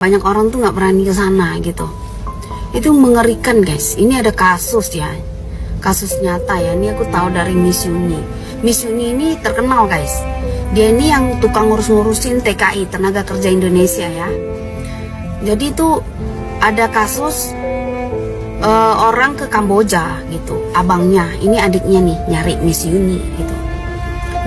Banyak orang tuh nggak berani ke sana gitu. Itu mengerikan guys. Ini ada kasus ya, kasus nyata ya. Ini aku tahu dari Miss Yuni. Miss Yuni ini terkenal guys. Dia ini yang tukang ngurus-ngurusin TKI, Tenaga Kerja Indonesia ya. Jadi itu ada kasus orang ke Kamboja gitu. Abangnya, ini adiknya nih nyari Miss Yuni gitu.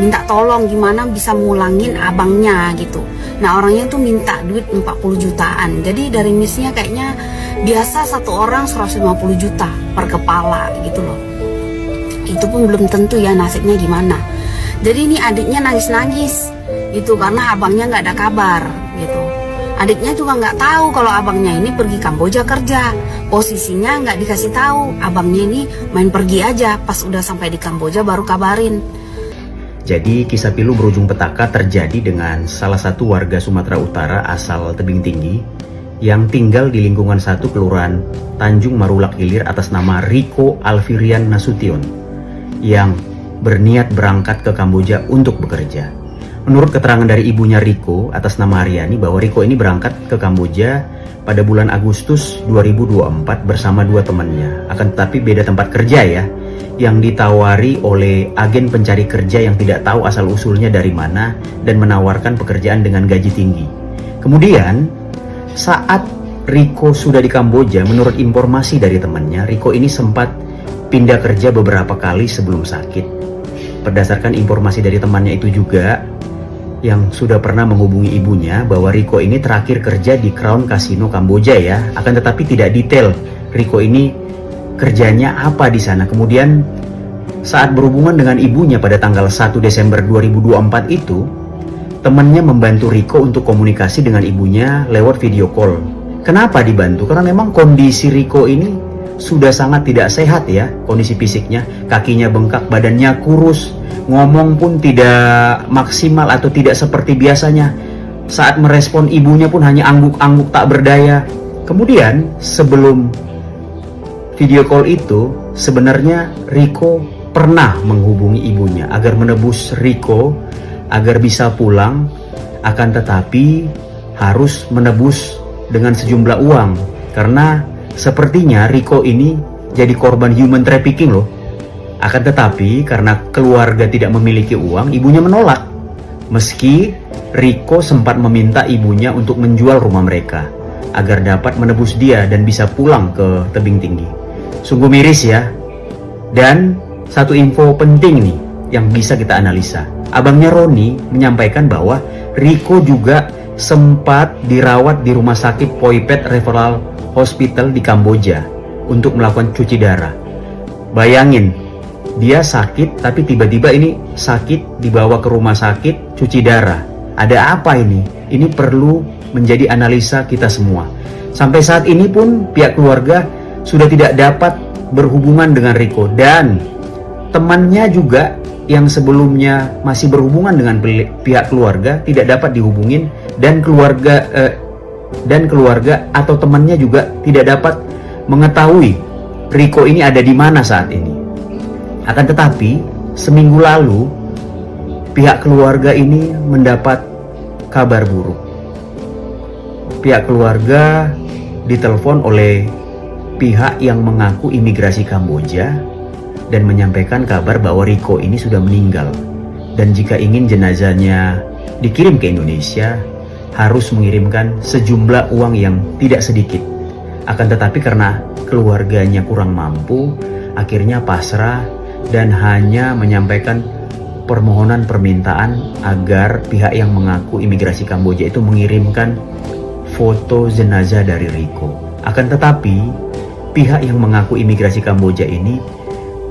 Minta tolong gimana bisa ngulangin abangnya gitu. Nah orangnya tuh minta duit 40 jutaan. Jadi dari missnya kayaknya biasa satu orang 150 juta per kepala gitu loh. Itu pun belum tentu ya nasibnya gimana. Jadi ini adiknya nangis-nangis itu karena abangnya nggak ada kabar gitu. Adiknya juga nggak tahu kalau abangnya ini pergi Kamboja kerja. Posisinya nggak dikasih tahu. Abangnya ini main pergi aja. Pas udah sampai di Kamboja baru kabarin. Jadi kisah pilu berujung petaka terjadi dengan salah satu warga Sumatera Utara asal Tebing Tinggi yang tinggal di lingkungan 1 Kelurahan Tanjung Marulak Hilir atas nama Riko Alfirian Nasution yang berniat berangkat ke Kamboja untuk bekerja. Menurut keterangan dari ibunya Riko atas nama Aryani bahwa Riko ini berangkat ke Kamboja pada bulan Agustus 2024 bersama 2 temannya. Akan tetapi beda tempat kerja ya, yang ditawari oleh agen pencari kerja yang tidak tahu asal-usulnya dari mana dan menawarkan pekerjaan dengan gaji tinggi. Kemudian, saat Riko sudah di Kamboja, menurut informasi dari temannya, Riko ini sempat pindah kerja beberapa kali sebelum sakit. Berdasarkan informasi dari temannya itu juga, yang sudah pernah menghubungi ibunya bahwa Riko ini terakhir kerja di Crown Casino Kamboja ya. Akan tetapi tidak detail Riko ini kerjanya apa di sana. Kemudian saat berhubungan dengan ibunya pada tanggal 1 Desember 2024 itu, temannya membantu Riko untuk komunikasi dengan ibunya lewat video call. Kenapa dibantu? Karena memang kondisi Riko ini sudah sangat tidak sehat ya, kondisi fisiknya, kakinya bengkak, badannya kurus, ngomong pun tidak maksimal atau tidak seperti biasanya. Saat merespon ibunya pun hanya angguk-angguk tak berdaya. Kemudian sebelum video call itu, sebenarnya Riko pernah menghubungi ibunya agar menebus Riko agar bisa pulang, akan tetapi harus menebus dengan sejumlah uang karena sepertinya Riko ini jadi korban human trafficking loh. Akan tetapi karena keluarga tidak memiliki uang, ibunya menolak. Meski Riko sempat meminta ibunya untuk menjual rumah mereka agar dapat menebus dia dan bisa pulang ke Tebing Tinggi. Sungguh miris ya. Dan satu info penting nih yang bisa kita analisa. Abangnya Roni menyampaikan bahwa Riko juga sempat dirawat di rumah sakit Poipet Referral Hospital di Kamboja untuk melakukan cuci darah. Bayangin, dia sakit tapi tiba-tiba ini sakit dibawa ke rumah sakit cuci darah. Ada apa ini? Ini perlu menjadi analisa kita semua. Sampai saat ini pun pihak keluarga sudah tidak dapat berhubungan dengan Riko dan temannya juga yang sebelumnya masih berhubungan dengan pihak keluarga tidak dapat dihubungin dan keluarga atau temannya juga tidak dapat mengetahui Riko ini ada di mana saat ini. Akan tetapi seminggu lalu pihak keluarga ini mendapat kabar buruk. Pihak keluarga ditelepon oleh pihak yang mengaku imigrasi Kamboja dan menyampaikan kabar bahwa Riko ini sudah meninggal dan jika ingin jenazahnya dikirim ke Indonesia harus mengirimkan sejumlah uang yang tidak sedikit. Akan tetapi karena keluarganya kurang mampu, akhirnya pasrah dan hanya menyampaikan permohonan permintaan agar pihak yang mengaku imigrasi Kamboja itu mengirimkan foto jenazah dari Riko. Akan tetapi pihak yang mengaku imigrasi Kamboja ini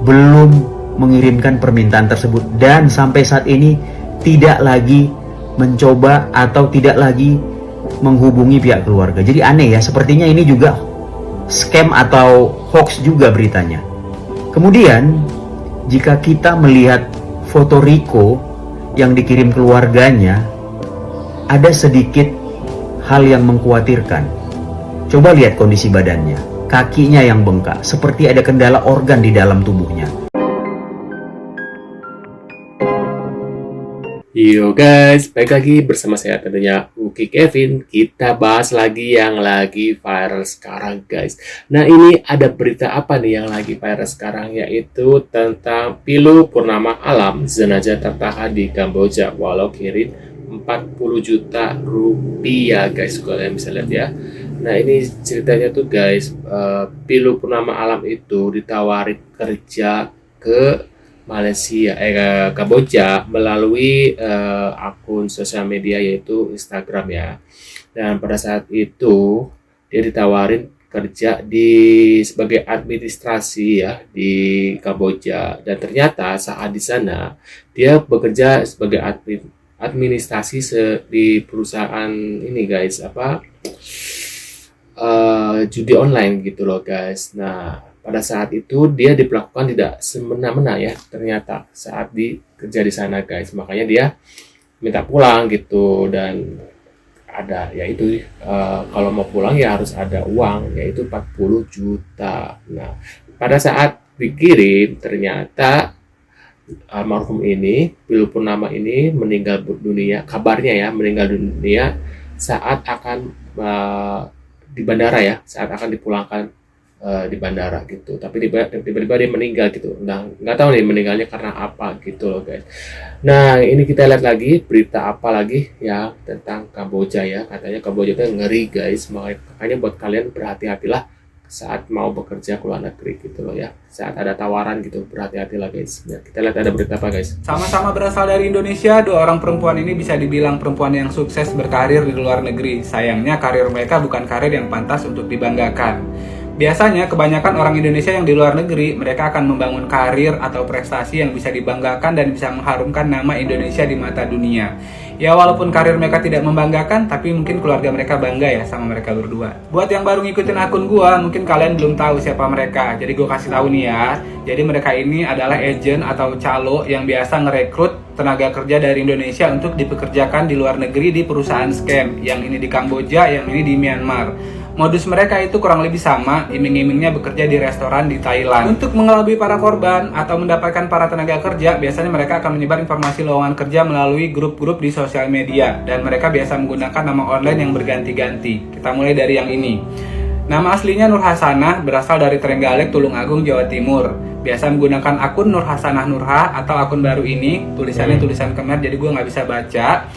belum mengirimkan permintaan tersebut dan sampai saat ini tidak lagi mencoba atau tidak lagi menghubungi pihak keluarga. Jadi aneh ya, sepertinya ini juga scam atau hoax juga beritanya. Kemudian jika kita melihat foto Riko yang dikirim keluarganya, ada sedikit hal yang mengkhawatirkan. Coba lihat kondisi badannya, kakinya yang bengkak, seperti ada kendala organ di dalam tubuhnya. Yo guys, balik lagi bersama saya tentunya Uki Kevin. Kita bahas lagi yang lagi viral sekarang guys. Nah ini ada berita apa nih yang lagi viral sekarang, yaitu tentang Pilu Purnama Alam, jenazah tertahan di Kamboja walau kirim 40 juta rupiah guys, kalian bisa lihat ya. Nah ini ceritanya tuh guys, Pilu Purnama Alam itu ditawarin kerja ke Malaysia, ke Kamboja melalui akun sosial media yaitu Instagram ya. Dan pada saat itu dia ditawarin kerja sebagai administrasi ya di Kamboja, dan ternyata saat di sana dia bekerja sebagai administrasi di perusahaan ini guys, judi online gitu loh guys. Nah pada saat itu dia diperlakukan tidak semena-mena ya, ternyata saat kerja di sana guys. Makanya dia minta pulang gitu, dan ada yaitu kalau mau pulang ya harus ada uang, yaitu 40 juta. Nah pada saat dikirim ternyata almarhum ini, Pilu Purnama ini meninggal dunia, kabarnya ya meninggal dunia saat akan di bandara ya, saat akan dipulangkan di bandara gitu. Tapi tiba-tiba dia meninggal gitu. Nah nggak tahu nih meninggalnya karena apa gitu loh guys. Nah ini kita lihat lagi berita apa lagi ya tentang Kamboja ya. Katanya Kamboja itu ngeri guys, makanya buat kalian berhati-hatilah saat mau bekerja ke luar negeri gitu loh ya. Saat ada tawaran gitu, berhati-hatilah guys. Nah, kita lihat ada berita apa guys. Sama-sama berasal dari Indonesia, dua orang perempuan ini bisa dibilang perempuan yang sukses berkarir di luar negeri. Sayangnya karir mereka bukan karir yang pantas untuk dibanggakan. Biasanya kebanyakan orang Indonesia yang di luar negeri, mereka akan membangun karir atau prestasi yang bisa dibanggakan dan bisa mengharumkan nama Indonesia di mata dunia. Ya walaupun karir mereka tidak membanggakan, tapi mungkin keluarga mereka bangga ya sama mereka berdua. Buat yang baru ngikutin akun gua, mungkin kalian belum tahu siapa mereka. Jadi gua kasih tahu nih ya. Jadi mereka ini adalah agent atau calo yang biasa ngerekrut tenaga kerja dari Indonesia untuk dipekerjakan di luar negeri di perusahaan scam. Yang ini di Kamboja, yang ini di Myanmar. Modus mereka itu kurang lebih sama, iming-imingnya bekerja di restoran di Thailand. Untuk mengelabui para korban atau mendapatkan para tenaga kerja, biasanya mereka akan menyebar informasi lowongan kerja melalui grup-grup di sosial media. Dan mereka biasa menggunakan nama online yang berganti-ganti. Kita mulai dari yang ini. Nama aslinya Nur Hasanah, berasal dari Trenggalek, Tulungagung, Jawa Timur. Biasa menggunakan akun Nur Hasanah Nurha atau akun baru ini, tulisannya tulisan Khmer jadi gue nggak bisa baca.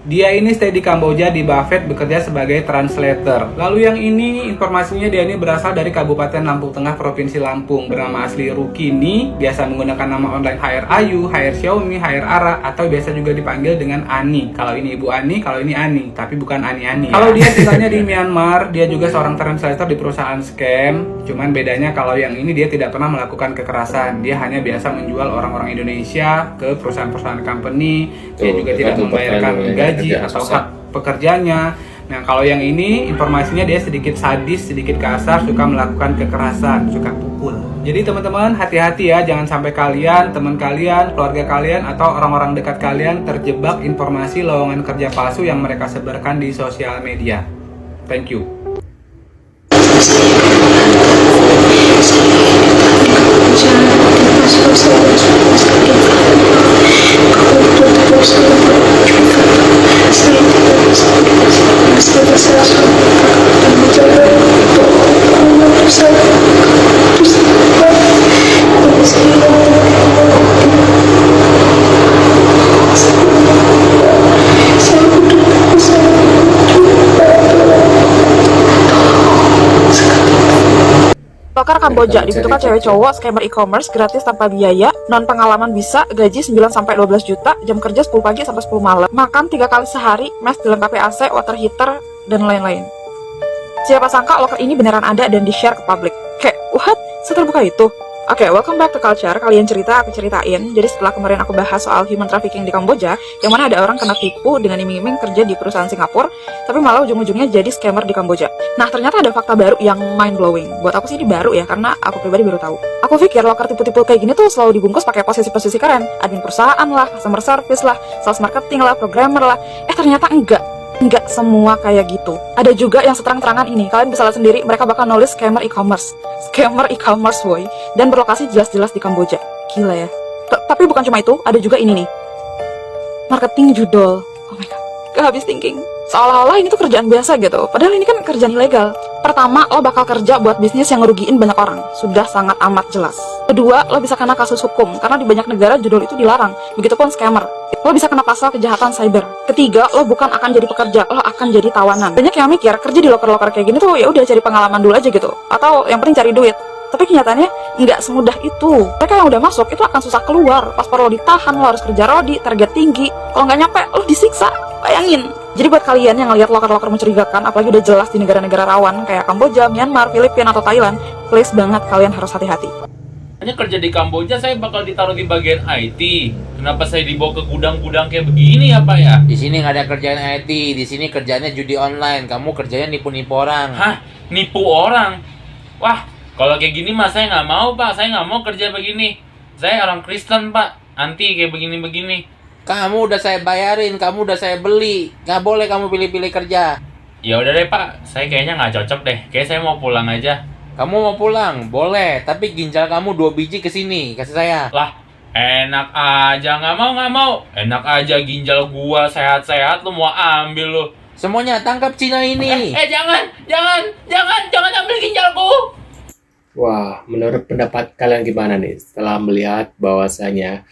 Dia ini stay di Kamboja di Buffet, bekerja sebagai translator. Lalu yang ini informasinya, dia ini berasal dari Kabupaten Lampung Tengah, Provinsi Lampung. Bernama asli Rukini, biasa menggunakan nama online HR Ayu, HR Xiaomi, HR Ara, atau biasa juga dipanggil dengan Ani. Kalau ini Ibu Ani, kalau ini Ani, tapi bukan Ani-Ani. Kalau dia tinggalnya di Myanmar, dia juga seorang translator di perusahaan scam. Cuman bedanya kalau yang ini dia tidak pernah melakukan kekerasan. Dia hanya biasa menjual orang-orang Indonesia ke perusahaan-perusahaan company. Dia juga tidak membayarkan gaji atau hak pekerjanya. Nah kalau yang ini informasinya dia sedikit sadis, sedikit kasar, suka melakukan kekerasan, suka pukul. Jadi teman-teman hati-hati ya, jangan sampai kalian, teman kalian, keluarga kalian, atau orang-orang dekat kalian terjebak informasi lowongan kerja palsu yang mereka sebarkan di sosial media. Thank you. Lokar Kamboja dibutuhkan cewek cowok, scammer e-commerce, gratis tanpa biaya, non pengalaman bisa, gaji 9-12 juta, jam kerja 10 pagi sampai 10 malam, makan 3 kali sehari, mes dilengkapi AC, water heater, dan lain-lain. Siapa sangka loker ini beneran ada dan di-share ke publik. Kayak, what? Seterbuka itu? Oke, welcome back to Culture. Kalian cerita, aku ceritain. Jadi setelah kemarin aku bahas soal human trafficking di Kamboja, yang mana ada orang kena tipu dengan iming-iming kerja di perusahaan Singapura, tapi malah ujung-ujungnya jadi scammer di Kamboja. Nah, ternyata ada fakta baru yang mind-blowing. Buat aku sih ini baru ya, karena aku pribadi baru tahu. Aku pikir loker tipu-tipu kayak gini tuh selalu dibungkus pakai posisi-posisi keren. Admin perusahaan lah, customer service lah, sales marketing lah, programmer lah. Ternyata enggak. Enggak semua kayak gitu. Ada juga yang seterang-terangan ini. Kalian bisa lihat sendiri, mereka bakal nulis scammer e-commerce. Scammer e-commerce boy. Dan berlokasi jelas-jelas di Kamboja. Gila ya. Tapi bukan cuma itu, ada juga ini nih. marketing judul. Oh my god, gak habis thinking. Seolah-olah ini tuh kerjaan biasa gitu, padahal ini kan kerjaan ilegal. Pertama, lo bakal kerja buat bisnis yang ngerugiin banyak orang. Sudah sangat amat jelas. Kedua, lo bisa kena kasus hukum, karena di banyak negara judul itu dilarang. Begitupun scammer. Lo bisa kena pasal kejahatan cyber. Ketiga, lo bukan akan jadi pekerja, lo akan jadi tawanan. Banyak yang mikir, kerja di loker-loker kayak gini tuh ya udah cari pengalaman dulu aja gitu. Atau yang penting cari duit. Tapi kenyataannya nggak semudah itu. Mereka yang udah masuk itu akan susah keluar. Paspor lo ditahan, lo harus kerja rodi, target tinggi. Kalau nggak nyampe, lo disiksa. Bayangin. Jadi buat kalian yang ngelihat loker-loker mencurigakan, apalagi udah jelas di negara-negara rawan kayak Kamboja, Myanmar, Filipina, atau Thailand, please banget kalian harus hati-hati. Hanya kerja di Kamboja saya bakal ditaruh di bagian IT. Kenapa saya dibawa ke gudang-gudang kayak begini ya Pak ya? Di sini nggak ada kerjaan IT, di sini kerjanya judi online. Kamu kerjanya nipu-nipu orang. Hah? Nipu orang? Wah, kalau kayak gini mah saya nggak mau Pak. Saya nggak mau kerja begini. Saya orang Kristen Pak. Anti kayak begini-begini. Kamu udah saya bayarin, kamu udah saya beli. Nggak boleh kamu pilih-pilih kerja. Ya udah deh Pak. Saya kayaknya nggak cocok deh. Kayak saya mau pulang aja. Kamu mau pulang? Boleh, tapi ginjal kamu 2 biji ke sini, kasih saya. Lah, enak aja. Nggak mau. Enak aja ginjal gua sehat-sehat. Lu mau ambil lu. Semuanya tangkap Cina ini. Jangan ambil ginjalku. Wah, menurut pendapat kalian gimana nih setelah melihat bahwasanya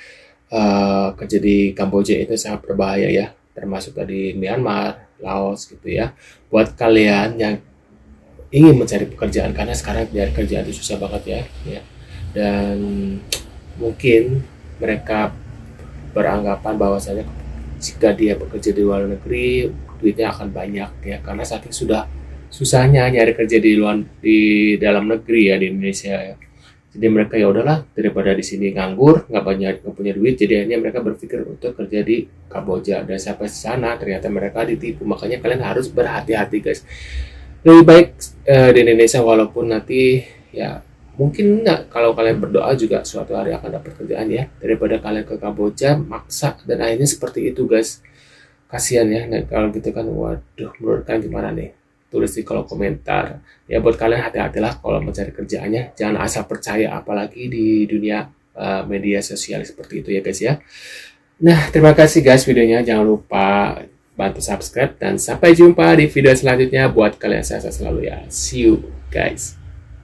kerja di Kamboja itu sangat berbahaya ya, termasuk tadi Myanmar, Laos gitu ya. Buat kalian yang ingin mencari pekerjaan, karena sekarang mencari kerjaan itu susah banget ya. Dan mungkin mereka beranggapan bahwasanya jika dia bekerja di luar negeri duitnya akan banyak ya, karena saking sudah susahnya nyari kerja di dalam negeri ya, di Indonesia ya. Jadi mereka ya udahlah, daripada di sini nganggur, nggak punya duit, jadi akhirnya mereka berpikir untuk kerja di Kamboja. Dan sampai sana ternyata mereka ditipu. Makanya kalian harus berhati-hati guys. Lebih baik di Indonesia, walaupun nanti ya mungkin kalau kalian berdoa juga suatu hari akan dapat kerjaan ya, daripada kalian ke Kamboja maksa dan akhirnya seperti itu guys. Kasihan ya. Nah, kalau gitu kan, waduh, menurut kalian gimana nih? Tulis di kolom komentar. Ya buat kalian hati-hatilah kalau mencari kerjaannya. Jangan asal percaya, apalagi di dunia media sosial seperti itu ya guys ya. Nah, terima kasih guys videonya. Jangan lupa bantu subscribe dan sampai jumpa di video selanjutnya. Buat kalian sehat selalu ya. See you guys.